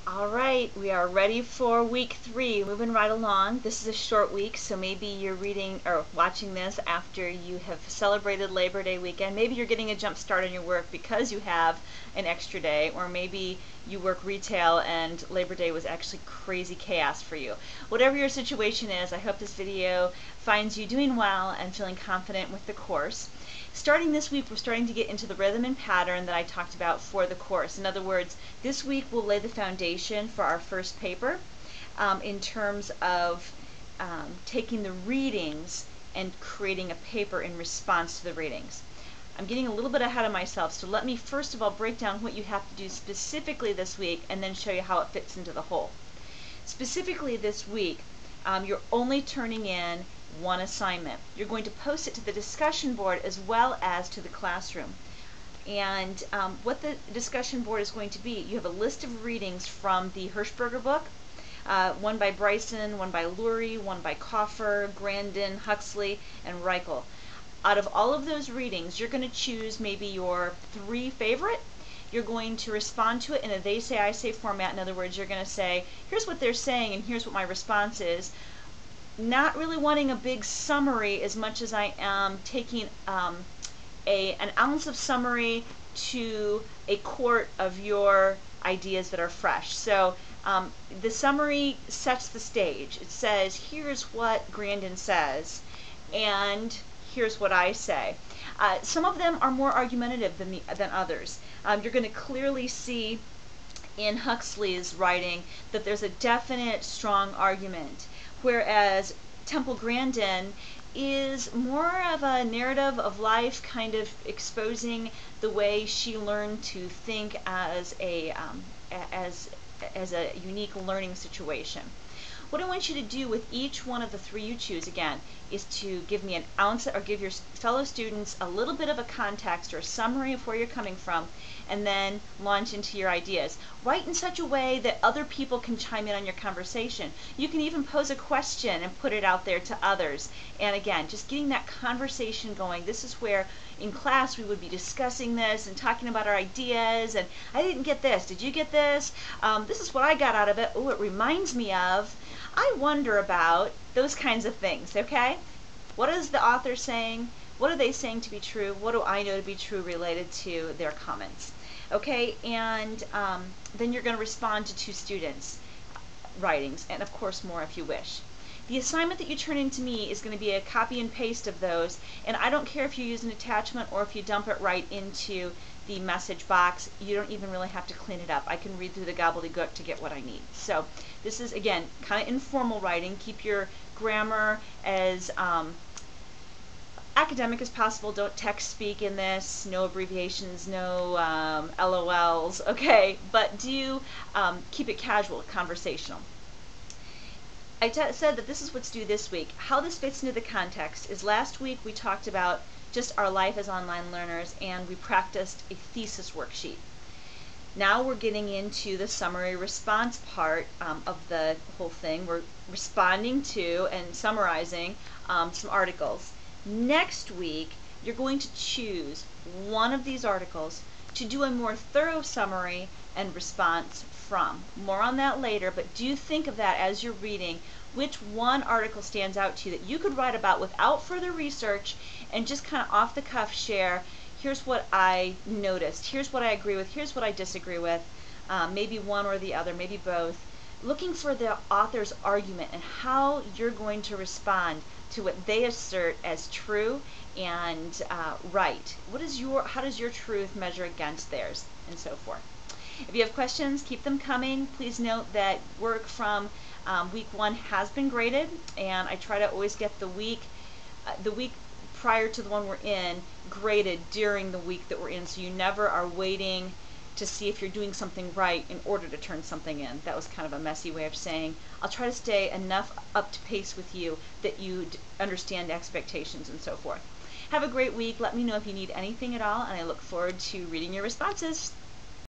All right, we are ready for week 3. Moving right along. This is a short week, so maybe you're reading or watching this after you have celebrated Labor Day weekend. Maybe you're getting a jump start on your work because you have an extra day, or maybe you work retail and Labor Day was actually crazy chaos for you. Whatever your situation is, I hope this video finds you doing well and feeling confident with the course. Starting this week, we're starting to get into the rhythm and pattern that I talked about for the course. In other words, this week we'll lay the foundation for our first paper in terms of taking the readings and creating a paper in response to the readings. I'm getting a little bit ahead of myself, so let me first of all break down what you have to do specifically this week and then show you how it fits into the whole. Specifically this week, you're only turning in one assignment. You're going to post it to the discussion board as well as to the classroom. And what the discussion board is going to be, you have a list of readings from the Hirschberger book, one by Bryson, one by Lurie, one by Coffer, Grandin, Huxley, and Reichel. Out of all of those readings, you're going to choose maybe your 3 favorite. You're going to respond to it in a they say, I say format. In other words, you're going to say, here's what they're saying and here's what my response is. Not really wanting a big summary as much as I am taking an ounce of summary to a quart of your ideas that are fresh. So the summary sets the stage. It says, here's what Grandin says, and here's what I say. Some of them are more argumentative than others. You're going to clearly see in Huxley's writing that there's a definite strong argument, whereas Temple Grandin is more of a narrative of life, kind of exposing the way she learned to think as a unique learning situation. What I want you to do with each one of the 3 you choose, again, is to give me an ounce, or give your fellow students a little bit of a context or a summary of where you're coming from, and then launch into your ideas. Write in such a way that other people can chime in on your conversation. You can even pose a question and put it out there to others. And again, just getting that conversation going. This is where in class we would be discussing this and talking about our ideas, and I didn't get this, did you get this? This is what I got out of it. Oh, it reminds me of, I wonder about, those kinds of things, okay? What is the author saying? What are they saying to be true? What do I know to be true related to their comments? Okay, and then you're going to respond to 2 students' writings, and of course more if you wish. The assignment that you turn in to me is going to be a copy and paste of those, and I don't care if you use an attachment or if you dump it right into the message box. You don't even really have to clean it up. I can read through the gobbledygook to get what I need. So this is, again, kind of informal writing. Keep your grammar as academic as possible. Don't text speak in this. No abbreviations, no LOLs, okay? But do keep it casual, conversational. I said that this is what's due this week. How this fits into the context is last week we talked about just our life as online learners, and we practiced a thesis worksheet. Now we're getting into the summary response part of the whole thing. We're responding to and summarizing some articles. Next week, you're going to choose one of these articles to do a more thorough summary and response from. More on that later, but do think of that as you're reading, which one article stands out to you that you could write about without further research and just kind of off the cuff share, here's what I noticed, here's what I agree with, here's what I disagree with, maybe one or the other, maybe both. Looking for the author's argument and how you're going to respond to what they assert as true and right. How does your truth measure against theirs, and so forth. If you have questions, keep them coming. Please note that work from week 1 has been graded, and I try to always get the week prior to the one we're in graded during the week that we're in, so you never are waiting to see if you're doing something right in order to turn something in. That was kind of a messy way of saying I'll try to stay enough up to pace with you that you understand expectations and so forth. Have a great week. Let me know if you need anything at all, and I look forward to reading your responses.